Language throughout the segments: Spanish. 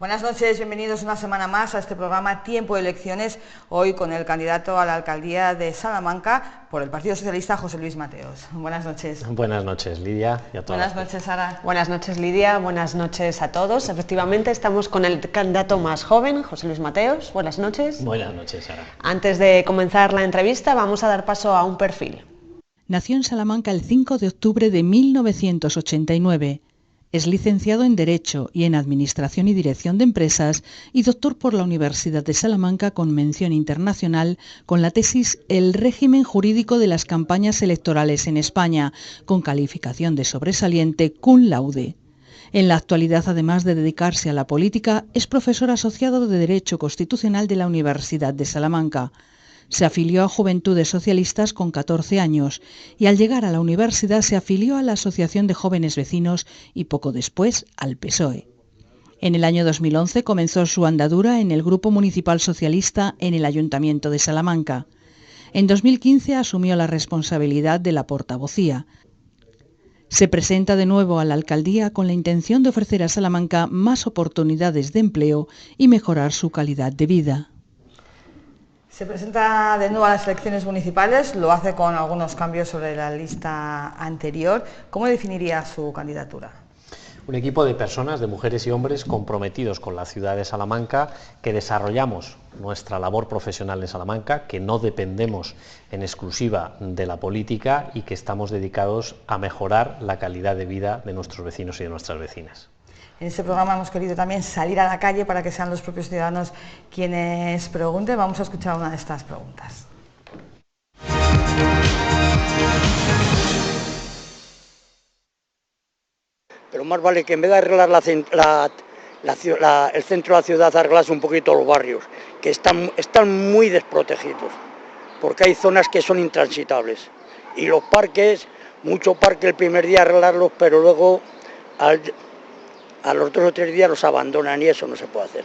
Buenas noches, bienvenidos una semana más a este programa Tiempo de Elecciones, hoy con el candidato a la alcaldía de Salamanca por el Partido Socialista, José Luis Mateos. Buenas noches. Buenas noches, Lidia, y a todos. Buenas noches, Sara. Buenas noches, Lidia, buenas noches a todos. Efectivamente, estamos con el candidato más joven, José Luis Mateos. Buenas noches. Buenas noches, Sara. Antes de comenzar la entrevista, vamos a dar paso a un perfil. Nació en Salamanca el 5 de octubre de 1989. Es licenciado en Derecho y en Administración y Dirección de Empresas y doctor por la Universidad de Salamanca con mención internacional con la tesis El régimen jurídico de las campañas electorales en España, con calificación de sobresaliente cum laude. En la actualidad, además de dedicarse a la política, es profesor asociado de Derecho Constitucional de la Universidad de Salamanca. Se afilió a Juventudes Socialistas con 14 años y al llegar a la universidad se afilió a la Asociación de Jóvenes Vecinos y poco después al PSOE. En el año 2011 comenzó su andadura en el Grupo Municipal Socialista en el Ayuntamiento de Salamanca. En 2015 asumió la responsabilidad de la portavocía. Se presenta de nuevo a la alcaldía con la intención de ofrecer a Salamanca más oportunidades de empleo y mejorar su calidad de vida. Se presenta de nuevo a las elecciones municipales, lo hace con algunos cambios sobre la lista anterior. ¿Cómo definiría su candidatura? Un equipo de personas, de mujeres y hombres comprometidos con la ciudad de Salamanca, que desarrollamos nuestra labor profesional en Salamanca, que no dependemos en exclusiva de la política y que estamos dedicados a mejorar la calidad de vida de nuestros vecinos y de nuestras vecinas. En este programa hemos querido también salir a la calle para que sean los propios ciudadanos quienes pregunten. Vamos a escuchar una de estas preguntas. Pero más vale que en vez de arreglar el centro de la ciudad, arreglase un poquito los barrios, que están muy desprotegidos, porque hay zonas que son intransitables. Y los parques, mucho parque el primer día arreglarlos, pero luego a los 2 o 3 días los abandonan y eso no se puede hacer.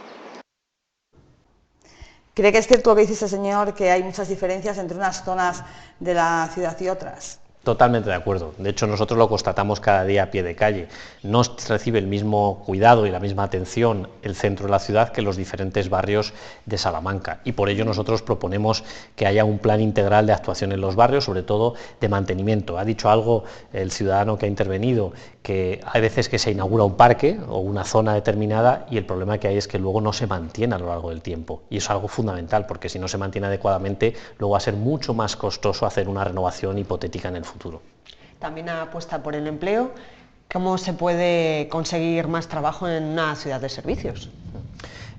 ¿Cree que es cierto lo que dice este señor, que hay muchas diferencias entre unas zonas de la ciudad y otras? Totalmente de acuerdo. De hecho, nosotros lo constatamos cada día a pie de calle. No recibe el mismo cuidado y la misma atención el centro de la ciudad que los diferentes barrios de Salamanca. Y por ello nosotros proponemos que haya un plan integral de actuación en los barrios, sobre todo de mantenimiento. Ha dicho algo el ciudadano que ha intervenido, que hay veces que se inaugura un parque o una zona determinada y el problema que hay es que luego no se mantiene a lo largo del tiempo. Y eso es algo fundamental, porque si no se mantiene adecuadamente, luego va a ser mucho más costoso hacer una renovación hipotética en el futuro. También apuesta por el empleo. ¿Cómo se puede conseguir más trabajo en una ciudad de servicios?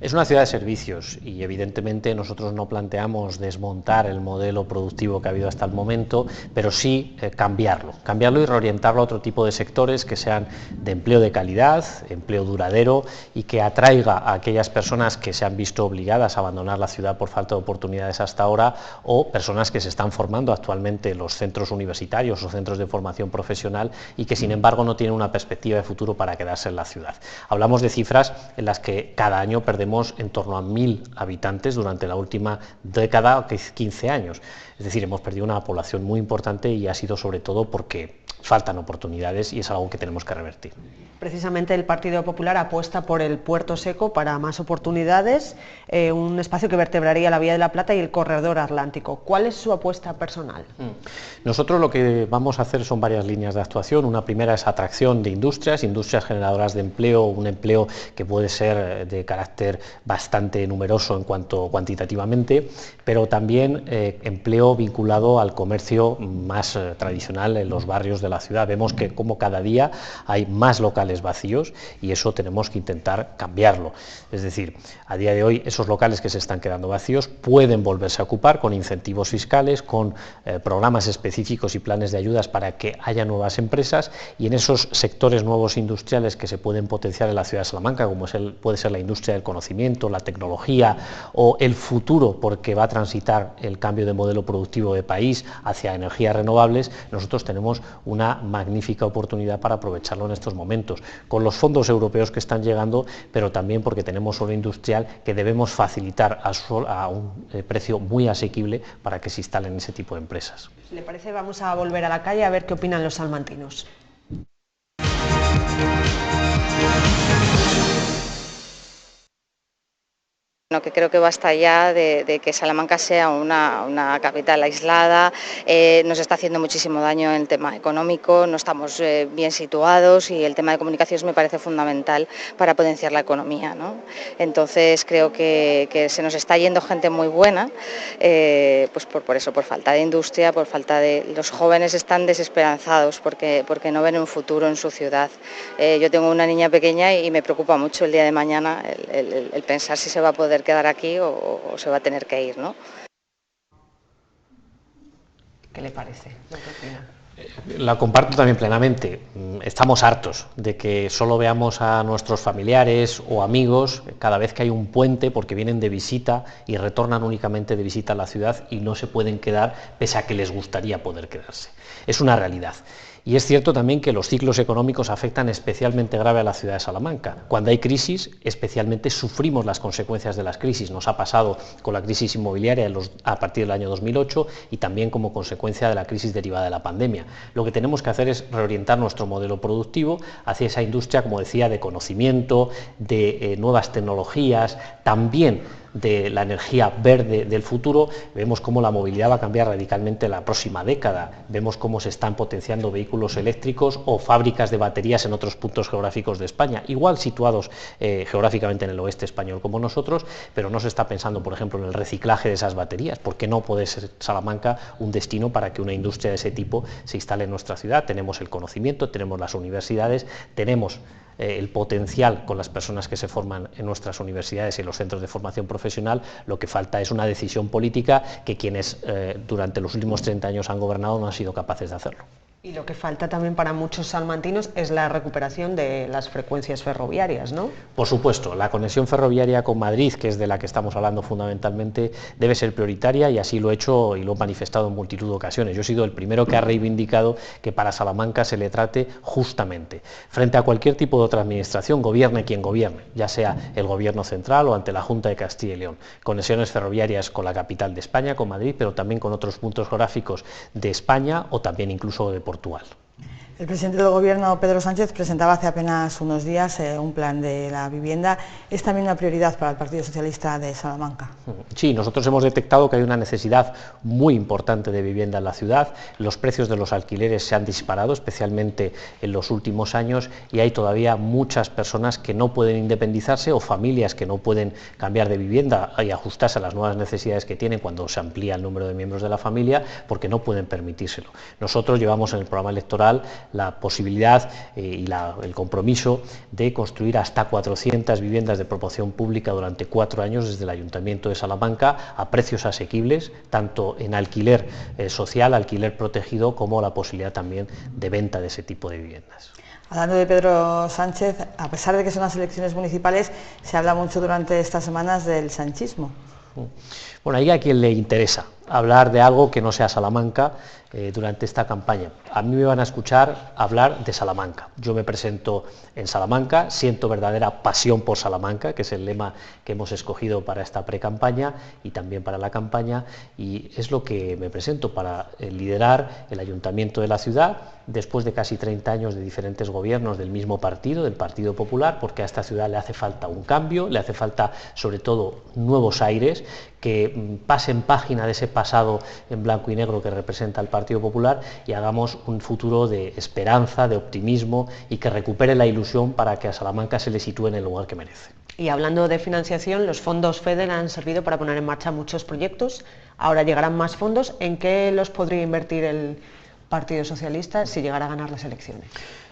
Es una ciudad de servicios y evidentemente nosotros no planteamos desmontar el modelo productivo que ha habido hasta el momento, pero sí cambiarlo y reorientarlo a otro tipo de sectores que sean de empleo de calidad, empleo duradero y que atraiga a aquellas personas que se han visto obligadas a abandonar la ciudad por falta de oportunidades hasta ahora o personas que se están formando actualmente en los centros universitarios o centros de formación profesional y que sin embargo no tienen una perspectiva de futuro para quedarse en la ciudad. Hablamos de cifras en las que cada año perdemos en torno a 1000 habitantes durante la última década, 15 años. Es decir, hemos perdido una población muy importante y ha sido sobre todo porque faltan oportunidades y es algo que tenemos que revertir. Precisamente el Partido Popular apuesta por el Puerto Seco para más oportunidades, un espacio que vertebraría la Vía de la Plata y el Corredor Atlántico. ¿Cuál es su apuesta personal? Nosotros lo que vamos a hacer son varias líneas de actuación. Una primera es atracción de industrias generadoras de empleo, un empleo que puede ser de carácter bastante numeroso en cuanto cuantitativamente, pero también empleo vinculado al comercio más tradicional en los barrios de la ciudad. Vemos que como cada día hay más locales vacíos y eso tenemos que intentar cambiarlo. Es decir, a día de hoy esos locales que se están quedando vacíos pueden volverse a ocupar con incentivos fiscales, con programas específicos y planes de ayudas para que haya nuevas empresas y en esos sectores nuevos industriales que se pueden potenciar en la ciudad de Salamanca, como puede ser la industria del conocimiento, la tecnología o el futuro, porque va a transitar el cambio de modelo productivo de país hacia energías renovables, nosotros tenemos una magnífica oportunidad para aprovecharlo en estos momentos, con los fondos europeos que están llegando, pero también porque tenemos suelo industrial que debemos facilitar a un precio muy asequible para que se instalen ese tipo de empresas. Si le parece, vamos a volver a la calle a ver qué opinan los salmantinos. Que creo que basta ya de que Salamanca sea una capital aislada, nos está haciendo muchísimo daño en el tema económico, no estamos bien situados y el tema de comunicaciones me parece fundamental para potenciar la economía, ¿no? Entonces creo que se nos está yendo gente muy buena, pues por eso, por falta de industria, por falta de... Los jóvenes están desesperanzados porque no ven un futuro en su ciudad. Yo tengo una niña pequeña y me preocupa mucho el día de mañana el pensar si se va a poder quedar aquí o se va a tener que ir, ¿no? ¿Qué le parece? ¿Qué opina? La comparto también plenamente. Estamos hartos de que solo veamos a nuestros familiares o amigos cada vez que hay un puente porque vienen de visita y retornan únicamente de visita a la ciudad y no se pueden quedar pese a que les gustaría poder quedarse. Es una realidad. Y es cierto también que los ciclos económicos afectan especialmente grave a la ciudad de Salamanca. Cuando hay crisis, especialmente sufrimos las consecuencias de las crisis. Nos ha pasado con la crisis inmobiliaria a partir del año 2008 y también como consecuencia de la crisis derivada de la pandemia. Lo que tenemos que hacer es reorientar nuestro modelo productivo hacia esa industria, como decía, de conocimiento, de nuevas tecnologías, también de la energía verde del futuro. Vemos cómo la movilidad va a cambiar radicalmente en la próxima década, vemos cómo se están potenciando vehículos eléctricos o fábricas de baterías en otros puntos geográficos de España, igual situados geográficamente en el oeste español como nosotros, pero no se está pensando, por ejemplo, en el reciclaje de esas baterías. ¿Por qué no puede ser Salamanca un destino para que una industria de ese tipo se instale en nuestra ciudad? Tenemos el conocimiento, tenemos las universidades, tenemos el potencial con las personas que se forman en nuestras universidades y en los centros de formación profesional. Lo que falta es una decisión política que quienes durante los últimos 30 años han gobernado no han sido capaces de hacerlo. Y lo que falta también para muchos salmantinos es la recuperación de las frecuencias ferroviarias, ¿no? Por supuesto, la conexión ferroviaria con Madrid, que es de la que estamos hablando fundamentalmente, debe ser prioritaria y así lo he hecho y lo he manifestado en multitud de ocasiones. Yo he sido el primero que ha reivindicado que para Salamanca se le trate justamente. Frente a cualquier tipo de otra administración, gobierne quien gobierne, ya sea el gobierno central o ante la Junta de Castilla y León. Conexiones ferroviarias con la capital de España, con Madrid, pero también con otros puntos geográficos de España o también incluso de Portugal. El presidente del Gobierno, Pedro Sánchez, presentaba hace apenas unos días un plan de la vivienda. ¿Es también una prioridad para el Partido Socialista de Salamanca? Sí, nosotros hemos detectado que hay una necesidad muy importante de vivienda en la ciudad. Los precios de los alquileres se han disparado, especialmente en los últimos años, y hay todavía muchas personas que no pueden independizarse o familias que no pueden cambiar de vivienda y ajustarse a las nuevas necesidades que tienen cuando se amplía el número de miembros de la familia, porque no pueden permitírselo. Nosotros llevamos en el programa electoral la posibilidad y el compromiso de construir hasta 400 viviendas de promoción pública durante 4 años desde el Ayuntamiento de Salamanca a precios asequibles, tanto en alquiler social, alquiler protegido, como la posibilidad también de venta de ese tipo de viviendas. Hablando de Pedro Sánchez, a pesar de que son las elecciones municipales, se habla mucho durante estas semanas del sanchismo. Bueno, ahí a quien le interesa hablar de algo que no sea Salamanca durante esta campaña. A mí me van a escuchar hablar de Salamanca. Yo me presento en Salamanca, siento verdadera pasión por Salamanca, que es el lema que hemos escogido para esta pre-campaña y también para la campaña, y es lo que me presento para liderar el ayuntamiento de la ciudad, después de casi 30 años de diferentes gobiernos del mismo partido, del Partido Popular, porque a esta ciudad le hace falta un cambio, le hace falta sobre todo nuevos aires, que pasen página de ese pasado en blanco y negro que representa el Partido Popular y hagamos un futuro de esperanza, de optimismo y que recupere la ilusión para que a Salamanca se le sitúe en el lugar que merece. Y hablando de financiación, los fondos FEDER han servido para poner en marcha muchos proyectos. Ahora llegarán más fondos. ¿En qué los podría invertir el Partido Socialista si llegara a ganar las elecciones?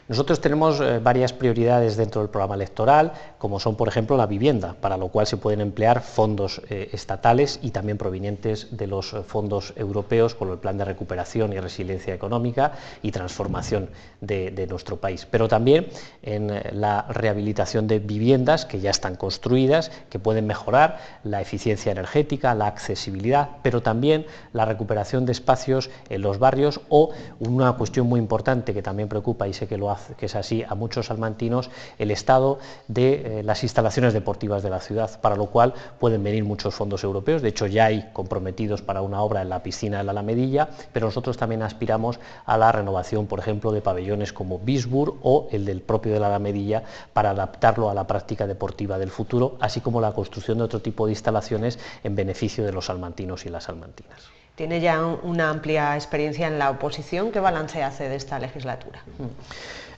Nosotros tenemos varias prioridades dentro del programa electoral, como son, por ejemplo, la vivienda, para lo cual se pueden emplear fondos estatales y también provenientes de los fondos europeos con el Plan de Recuperación y Resiliencia Económica y Transformación de nuestro país. Pero también en la rehabilitación de viviendas que ya están construidas, que pueden mejorar la eficiencia energética, la accesibilidad, pero también la recuperación de espacios en los barrios o una cuestión muy importante que también preocupa y sé que lo hace que es así, a muchos salmantinos el estado de las instalaciones deportivas de la ciudad, para lo cual pueden venir muchos fondos europeos. De hecho, ya hay comprometidos para una obra en la piscina de la Alamedilla, pero nosotros también aspiramos a la renovación, por ejemplo, de pabellones como Bisburg o el del propio de la Alamedilla, para adaptarlo a la práctica deportiva del futuro, así como la construcción de otro tipo de instalaciones en beneficio de los salmantinos y las salmantinas. Tiene ya una amplia experiencia en la oposición. ¿Qué balance hace de esta legislatura?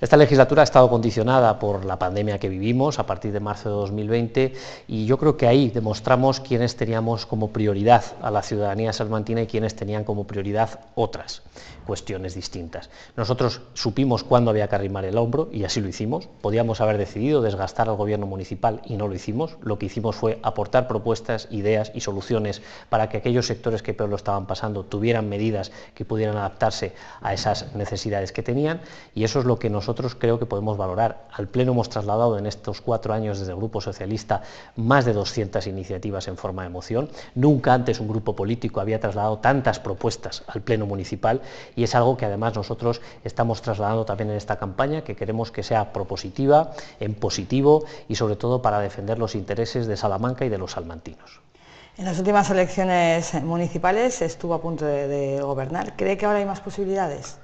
Esta legislatura ha estado condicionada por la pandemia que vivimos a partir de marzo de 2020 y yo creo que ahí demostramos quiénes teníamos como prioridad a la ciudadanía salmantina y quiénes tenían como prioridad otras cuestiones distintas. Nosotros supimos cuándo había que arrimar el hombro y así lo hicimos. Podíamos haber decidido desgastar al gobierno municipal y no lo hicimos. Lo que hicimos fue aportar propuestas, ideas y soluciones para que aquellos sectores que peor lo estaban pasando tuvieran medidas que pudieran adaptarse a esas necesidades que tenían, y eso es lo que nosotros creo que podemos valorar. Al Pleno hemos trasladado en estos 4 años desde el Grupo Socialista más de 200 iniciativas en forma de moción. Nunca antes un grupo político había trasladado tantas propuestas al Pleno municipal, y es algo que además nosotros estamos trasladando también en esta campaña, que queremos que sea propositiva, en positivo y sobre todo para defender los intereses de Salamanca y de los salmantinos. En las últimas elecciones municipales estuvo a punto de gobernar. ¿Cree que ahora hay más posibilidades?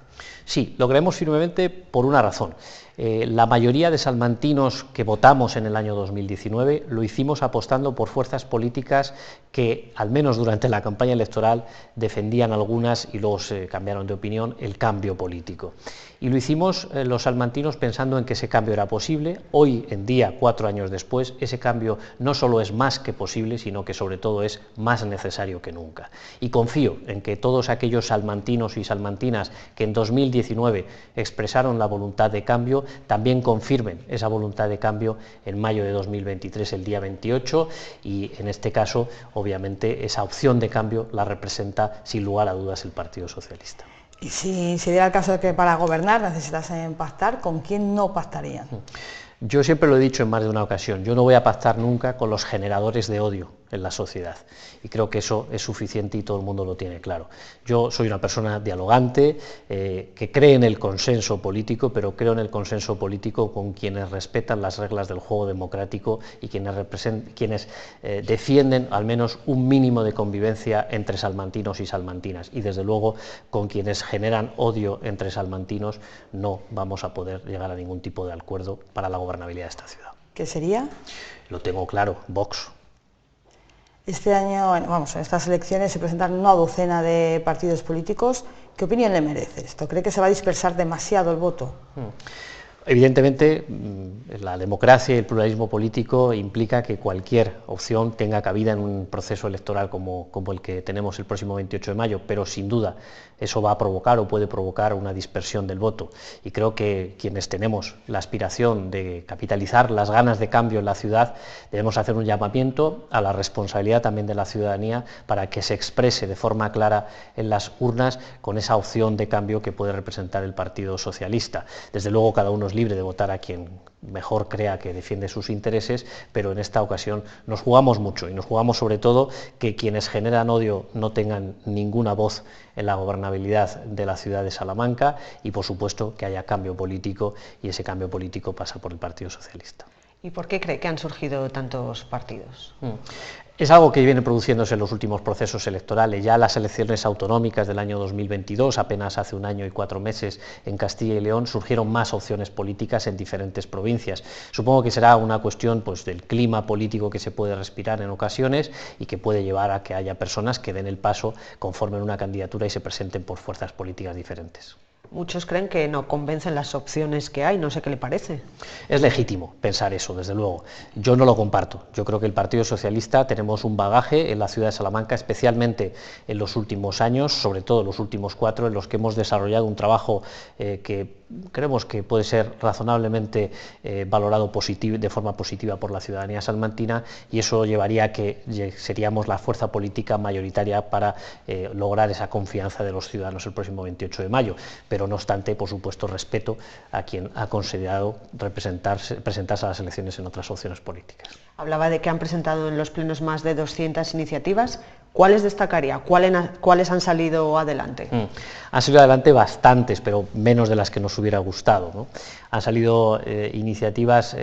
Sí, lo creemos firmemente por una razón. La mayoría de salmantinos que votamos en el año 2019 lo hicimos apostando por fuerzas políticas que, al menos durante la campaña electoral, defendían algunas y luego se cambiaron de opinión, el cambio político. Y lo hicimos los salmantinos pensando en que ese cambio era posible. Hoy en día, 4 años después, ese cambio no solo es más que posible, sino que sobre todo es más necesario que nunca. Y confío en que todos aquellos salmantinos y salmantinas que en 2019 expresaron la voluntad de cambio, también confirmen esa voluntad de cambio en mayo de 2023, el día 28, y en este caso, obviamente, esa opción de cambio la representa sin lugar a dudas el Partido Socialista. Y si se diera el caso de que para gobernar necesitasen pactar, ¿con quién no pactarían? Yo siempre lo he dicho en más de una ocasión, yo no voy a pactar nunca con los generadores de odio en la sociedad, y creo que eso es suficiente y todo el mundo lo tiene claro. Yo soy una persona dialogante, que cree en el consenso político, pero creo en el consenso político con quienes respetan las reglas del juego democrático y quienes defienden al menos un mínimo de convivencia entre salmantinos y salmantinas, y desde luego con quienes generan odio entre salmantinos no vamos a poder llegar a ningún tipo de acuerdo para la gobernabilidad de esta ciudad. ¿Qué sería? Lo tengo claro, Vox. Este año, en estas elecciones se presentan una docena de partidos políticos. ¿Qué opinión le merece esto? ¿Cree que se va a dispersar demasiado el voto? Evidentemente, la democracia y el pluralismo político implica que cualquier opción tenga cabida en un proceso electoral como el que tenemos el próximo 28 de mayo, pero sin duda eso va a provocar o puede provocar una dispersión del voto, y creo que quienes tenemos la aspiración de capitalizar las ganas de cambio en la ciudad debemos hacer un llamamiento a la responsabilidad también de la ciudadanía para que se exprese de forma clara en las urnas con esa opción de cambio que puede representar el Partido Socialista. Desde luego cada uno es libre de votar a quien mejor crea que defiende sus intereses, pero en esta ocasión nos jugamos mucho, y nos jugamos sobre todo que quienes generan odio no tengan ninguna voz en la gobernabilidad de la ciudad de Salamanca, y por supuesto que haya cambio político, y ese cambio político pasa por el Partido Socialista. ¿Y por qué cree que han surgido tantos partidos? Es algo que viene produciéndose en los últimos procesos electorales. Ya las elecciones autonómicas del año 2022, apenas hace 1 año y 4 meses en Castilla y León, surgieron más opciones políticas en diferentes provincias. Supongo que será una cuestión del clima político que se puede respirar en ocasiones y que puede llevar a que haya personas que den el paso, conformen una candidatura y se presenten por fuerzas políticas diferentes. Muchos creen que no convencen las opciones que hay, no sé qué le parece. Es legítimo pensar eso, desde luego. Yo no lo comparto. Yo creo que el Partido Socialista tenemos un bagaje en la ciudad de Salamanca, especialmente en los últimos años, sobre todo en los últimos 4, en los que hemos desarrollado un trabajo que creemos que puede ser razonablemente valorado de forma positiva por la ciudadanía salmantina, y eso llevaría a que seríamos la fuerza política mayoritaria para lograr esa confianza de los ciudadanos el próximo 28 de mayo. Pero no obstante, por supuesto, respeto a quien ha considerado presentarse a las elecciones en otras opciones políticas. Hablaba de que han presentado en los plenos más de 200 iniciativas. ¿Cuáles destacaría? ¿Cuáles han salido adelante? Han salido adelante bastantes, pero menos de las que nos hubiera gustado, ¿no? Han salido iniciativas,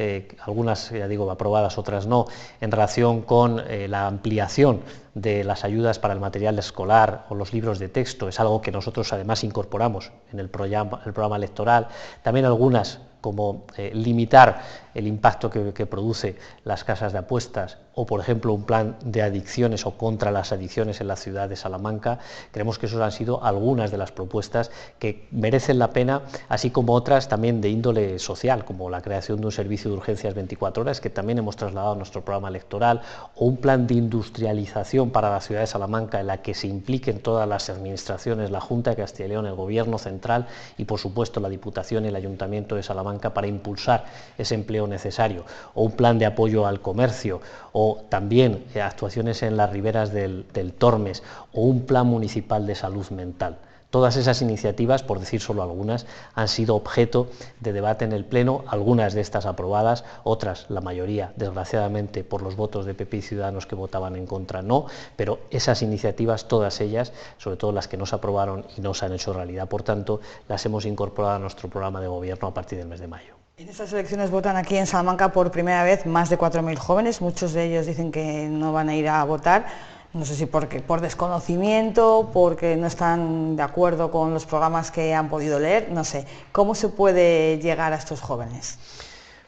algunas, ya digo, aprobadas, otras no, en relación con la ampliación de las ayudas para el material escolar o los libros de texto. Es algo que nosotros además incorporamos en el programa electoral. También algunas, como limitar el impacto que produce las casas de apuestas, o por ejemplo un plan de adicciones o contra las adicciones en la ciudad de Salamanca. Creemos que esas han sido algunas de las propuestas que merecen la pena, así como otras también de índole social, como la creación de un servicio de urgencias 24 horas, que también hemos trasladado a nuestro programa electoral, o un plan de industrialización para la ciudad de Salamanca en la que se impliquen todas las administraciones, la Junta de Castilla y León, el Gobierno central y por supuesto la Diputación y el Ayuntamiento de Salamanca, para impulsar ese empleo necesario, o un plan de apoyo al comercio, o también actuaciones en las riberas del Tormes, o un plan municipal de salud mental. Todas esas iniciativas, por decir solo algunas, han sido objeto de debate en el Pleno, algunas de estas aprobadas, otras, la mayoría, desgraciadamente, por los votos de PP y Ciudadanos que votaban en contra, no, pero esas iniciativas, todas ellas, sobre todo las que no se aprobaron y no se han hecho realidad, por tanto, las hemos incorporado a nuestro programa de gobierno a partir del mes de mayo. En estas elecciones votan aquí en Salamanca por primera vez más de 4.000 jóvenes, muchos de ellos dicen que no van a ir a votar. No sé si por desconocimiento, porque no están de acuerdo con los programas que han podido leer, no sé. ¿Cómo se puede llegar a estos jóvenes?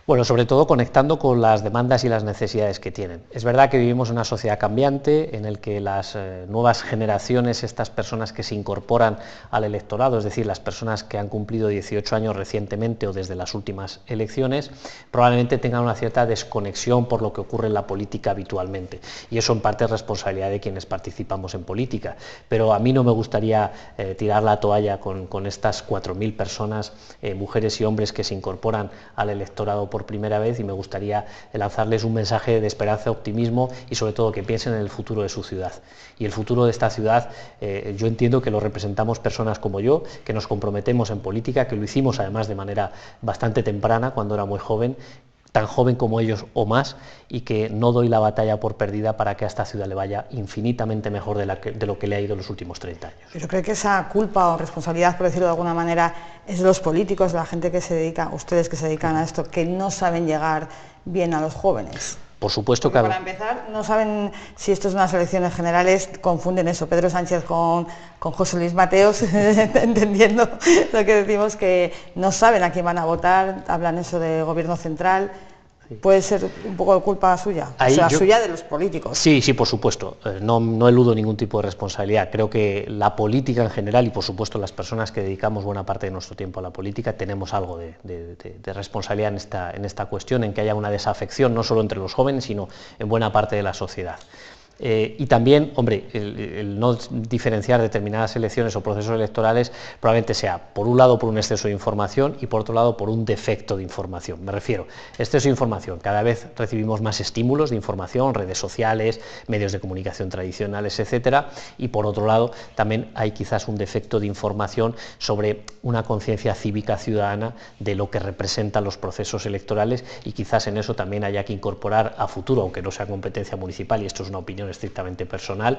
Bueno, sobre todo conectando con las demandas y las necesidades que tienen. Es verdad que vivimos en una sociedad cambiante en el que las nuevas generaciones, estas personas que se incorporan al electorado, es decir, las personas que han cumplido 18 años recientemente o desde las últimas elecciones, probablemente tengan una cierta desconexión por lo que ocurre en la política habitualmente. Y eso en parte es responsabilidad de quienes participamos en política. Pero a mí no me gustaría tirar la toalla con estas 4.000 personas, mujeres y hombres que se incorporan al electorado por primera vez, y me gustaría lanzarles un mensaje de esperanza, optimismo y sobre todo que piensen en el futuro de su ciudad. Y el futuro de esta ciudad, yo entiendo que lo representamos personas como yo, que nos comprometemos en política, que lo hicimos además de manera bastante temprana, cuando era muy joven, tan joven como ellos o más, y que no doy la batalla por perdida para que a esta ciudad le vaya infinitamente mejor de lo que le ha ido en los últimos 30 años. Pero creo que esa culpa o responsabilidad, por decirlo de alguna manera, es de los políticos, de la gente que se dedica, ustedes que se dedican a esto, que no saben llegar bien a los jóvenes. Por supuesto que... Para empezar, no saben si esto es unas elecciones generales, confunden eso, Pedro Sánchez con José Luis Mateos, entendiendo lo que decimos, que no saben a quién van a votar, hablan eso de gobierno central. Sí. ¿Puede ser un poco de culpa suya? Suya de los políticos. Sí, por supuesto. No eludo ningún tipo de responsabilidad. Creo que la política en general y por supuesto las personas que dedicamos buena parte de nuestro tiempo a la política tenemos algo de responsabilidad en esta cuestión, en que haya una desafección no solo entre los jóvenes, sino en buena parte de la sociedad. Y también, hombre, el no diferenciar determinadas elecciones o procesos electorales probablemente sea, por un lado, por un exceso de información y por otro lado, por un defecto de información. Me refiero, exceso de información, cada vez recibimos más estímulos de información, redes sociales, medios de comunicación tradicionales, etcétera, y por otro lado, también hay quizás un defecto de información sobre una conciencia cívica ciudadana de lo que representan los procesos electorales, y quizás en eso también haya que incorporar a futuro, aunque no sea competencia municipal, y esto es una opinión estrictamente personal,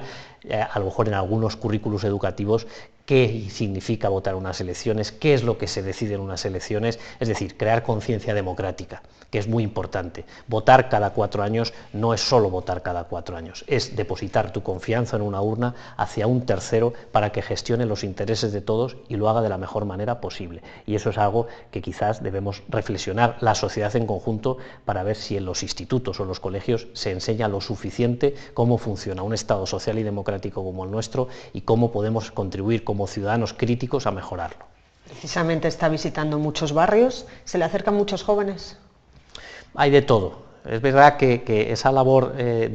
a lo mejor en algunos currículos educativos, qué significa votar unas elecciones, qué es lo que se decide en unas elecciones, es decir, crear conciencia democrática, que es muy importante. Votar cada 4 años no es solo votar cada 4 años, es depositar tu confianza en una urna hacia un tercero para que gestione los intereses de todos y lo haga de la mejor manera posible. Y eso es algo que quizás debemos reflexionar la sociedad en conjunto para ver si en los institutos o en los colegios se enseña lo suficiente cómo funciona un Estado social y democrático como el nuestro y cómo podemos contribuir como ciudadanos críticos a mejorarlo. Precisamente está visitando muchos barrios, ¿se le acercan muchos jóvenes? Hay de todo. Es verdad que esa labor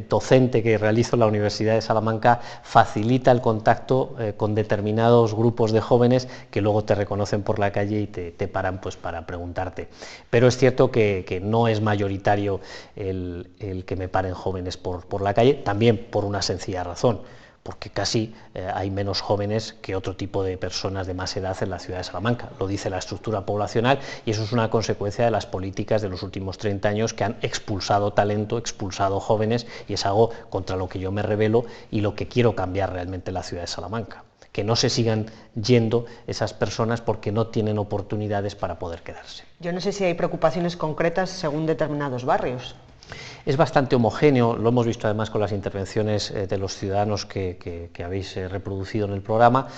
docente que realizo en la Universidad de Salamanca facilita el contacto con determinados grupos de jóvenes que luego te reconocen por la calle y te paran pues para preguntarte. Pero es cierto que no es mayoritario el que me paren jóvenes por la calle, también por una sencilla razón, porque casi hay menos jóvenes que otro tipo de personas de más edad en la ciudad de Salamanca. Lo dice la estructura poblacional y eso es una consecuencia de las políticas de los últimos 30 años que han expulsado talento, expulsado jóvenes, y es algo contra lo que yo me rebelo y lo que quiero cambiar realmente en la ciudad de Salamanca. Que no se sigan yendo esas personas porque no tienen oportunidades para poder quedarse. Yo no sé si hay preocupaciones concretas según determinados barrios. Es bastante homogéneo, lo hemos visto además con las intervenciones de los ciudadanos que habéis reproducido en el programa.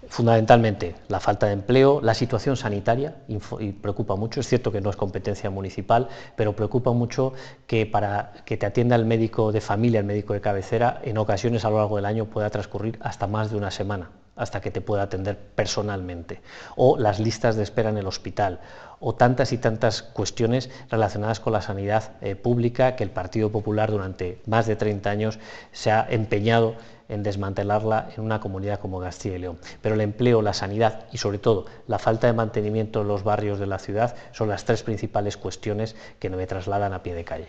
Fundamentalmente la falta de empleo, la situación sanitaria, y preocupa mucho. Es cierto que no es competencia municipal, pero preocupa mucho que para que te atienda el médico de familia, el médico de cabecera, en ocasiones a lo largo del año pueda transcurrir hasta más de una semana hasta que te pueda atender personalmente, o las listas de espera en el hospital, o tantas y tantas cuestiones relacionadas con la sanidad pública que el Partido Popular durante más de 30 años se ha empeñado en desmantelarla en una comunidad como Castilla y León. Pero el empleo, la sanidad y sobre todo la falta de mantenimiento en los barrios de la ciudad son las tres principales cuestiones que me trasladan a pie de calle.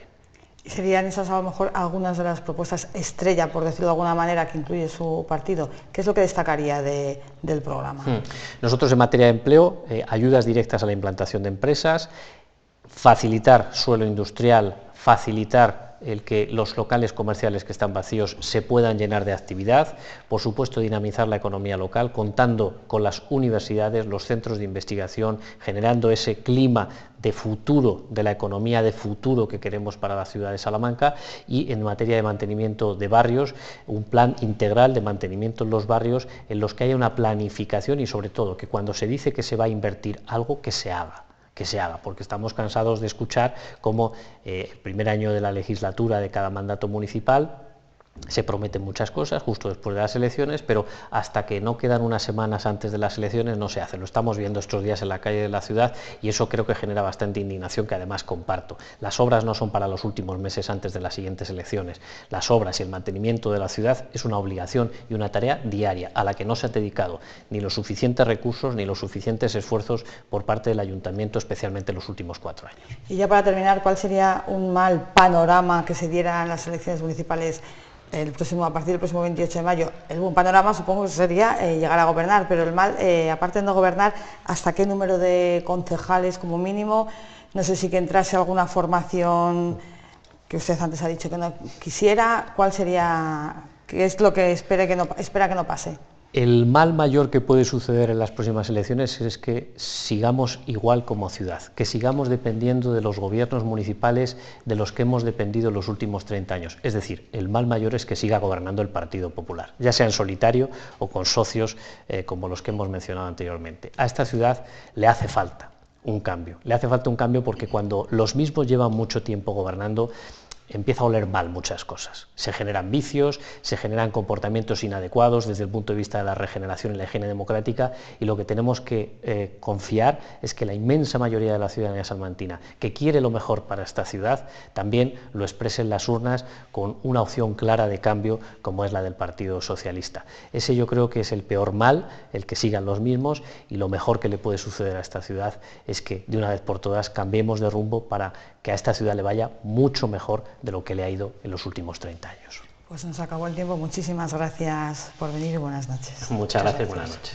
¿Serían esas a lo mejor algunas de las propuestas estrella, por decirlo de alguna manera, que incluye su partido? ¿Qué es lo que destacaría del programa? Nosotros en materia de empleo, ayudas directas a la implantación de empresas, facilitar suelo industrial, facilitar el que los locales comerciales que están vacíos se puedan llenar de actividad, por supuesto dinamizar la economía local, contando con las universidades, los centros de investigación, generando ese clima de futuro, de la economía de futuro que queremos para la ciudad de Salamanca, y en materia de mantenimiento de barrios, un plan integral de mantenimiento en los barrios en los que haya una planificación y sobre todo que cuando se dice que se va a invertir algo, que se haga, porque estamos cansados de escuchar cómo el primer año de la legislatura de cada mandato municipal se prometen muchas cosas justo después de las elecciones, pero hasta que no quedan unas semanas antes de las elecciones no se hace. Lo estamos viendo estos días en la calle de la ciudad y eso creo que genera bastante indignación, que además comparto. Las obras no son para los últimos meses antes de las siguientes elecciones. Las obras y el mantenimiento de la ciudad es una obligación y una tarea diaria a la que no se han dedicado ni los suficientes recursos ni los suficientes esfuerzos por parte del ayuntamiento, especialmente en los últimos 4 años. Y ya para terminar, ¿cuál sería un mal panorama que se diera en las elecciones municipales a partir del próximo 28 de mayo? El buen panorama supongo que sería llegar a gobernar, pero el mal, aparte de no gobernar, ¿hasta qué número de concejales como mínimo? No sé si que entrase alguna formación que usted antes ha dicho que no quisiera. ¿Cuál sería, qué es lo que espera que no pase? El mal mayor que puede suceder en las próximas elecciones es que sigamos igual como ciudad, que sigamos dependiendo de los gobiernos municipales de los que hemos dependido en los últimos 30 años. Es decir, el mal mayor es que siga gobernando el Partido Popular, ya sea en solitario o con socios como los que hemos mencionado anteriormente. A esta ciudad le hace falta un cambio. Le hace falta un cambio porque cuando los mismos llevan mucho tiempo gobernando, empieza a oler mal muchas cosas. Se generan vicios, se generan comportamientos inadecuados desde el punto de vista de la regeneración y la higiene democrática, y lo que tenemos que confiar es que la inmensa mayoría de la ciudadanía salmantina, que quiere lo mejor para esta ciudad, también lo exprese en las urnas con una opción clara de cambio como es la del Partido Socialista. Ese yo creo que es el peor mal, el que sigan los mismos, y lo mejor que le puede suceder a esta ciudad es que de una vez por todas cambiemos de rumbo para que a esta ciudad le vaya mucho mejor de lo que le ha ido en los últimos 30 años. Pues nos acabó el tiempo. Muchísimas gracias por venir y buenas noches. Muchas gracias, buenas noches.